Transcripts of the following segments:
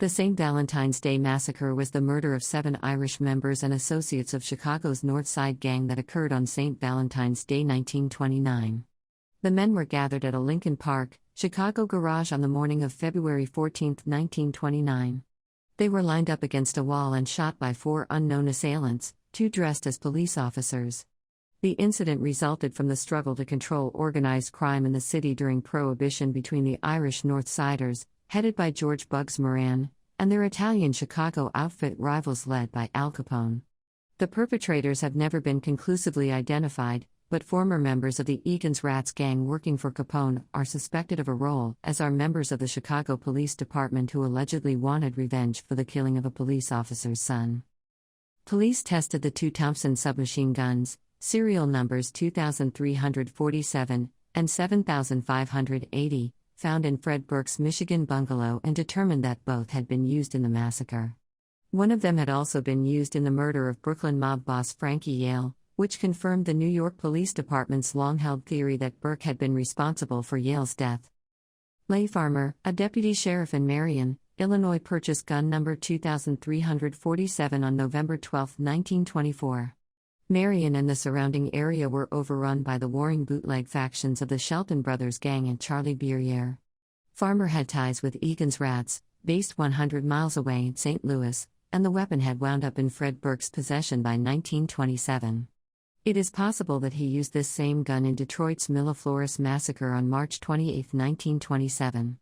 The St. Valentine's Day Massacre was the murder of 7 Irish members and associates of Chicago's North Side gang that occurred on St. Valentine's Day 1929. The men were gathered at a Lincoln Park, Chicago garage on the morning of February 14, 1929. They were lined up against a wall and shot by 4 unknown assailants, 2 dressed as police officers. The incident resulted from the struggle to control organized crime in the city during Prohibition between the Irish North Siders, headed by George "Bugs" Moran, and their Italian Chicago outfit rivals led by Al Capone. The perpetrators have never been conclusively identified, but former members of the Egan's Rats gang working for Capone are suspected of a role, as are members of the Chicago Police Department who allegedly wanted revenge for the killing of a police officer's son. Police tested the 2 Thompson submachine guns, serial numbers 2347 and 7580, found in Fred Burke's Michigan bungalow and determined that both had been used in the massacre. One of them had also been used in the murder of Brooklyn mob boss Frankie Yale, which confirmed the New York Police Department's long-held theory that Burke had been responsible for Yale's death. Leigh Farmer, a deputy sheriff in Marion, Illinois, purchased gun number 2347 on November 12, 1924. Marion and the surrounding area were overrun by the warring bootleg factions of the Shelton Brothers gang and Charlie Burier. Farmer had ties with Egan's Rats, based 100 miles away in St. Louis, and the weapon had wound up in Fred Burke's possession by 1927. It is possible that he used this same gun in Detroit's Miraflores massacre on March 28, 1927.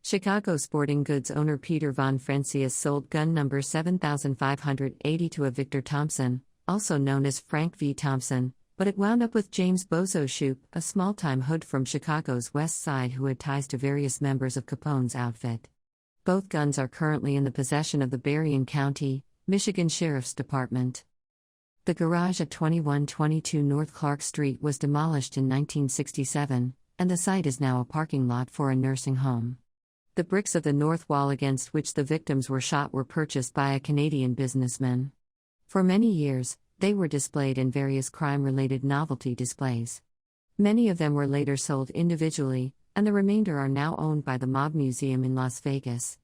Chicago sporting goods owner Peter von Francius sold gun number 7580 to a Victor Thompson, also known as Frank V. Thompson, but it wound up with James Bozo Shoop, a small-time hood from Chicago's West Side who had ties to various members of Capone's outfit. Both guns are currently in the possession of the Berrien County, Michigan Sheriff's Department. The garage at 2122 North Clark Street was demolished in 1967, and the site is now a parking lot for a nursing home. The bricks of the north wall against which the victims were shot were purchased by a Canadian businessman. For many years, they were displayed in various crime-related novelty displays. Many of them were later sold individually, and the remainder are now owned by the Mob Museum in Las Vegas.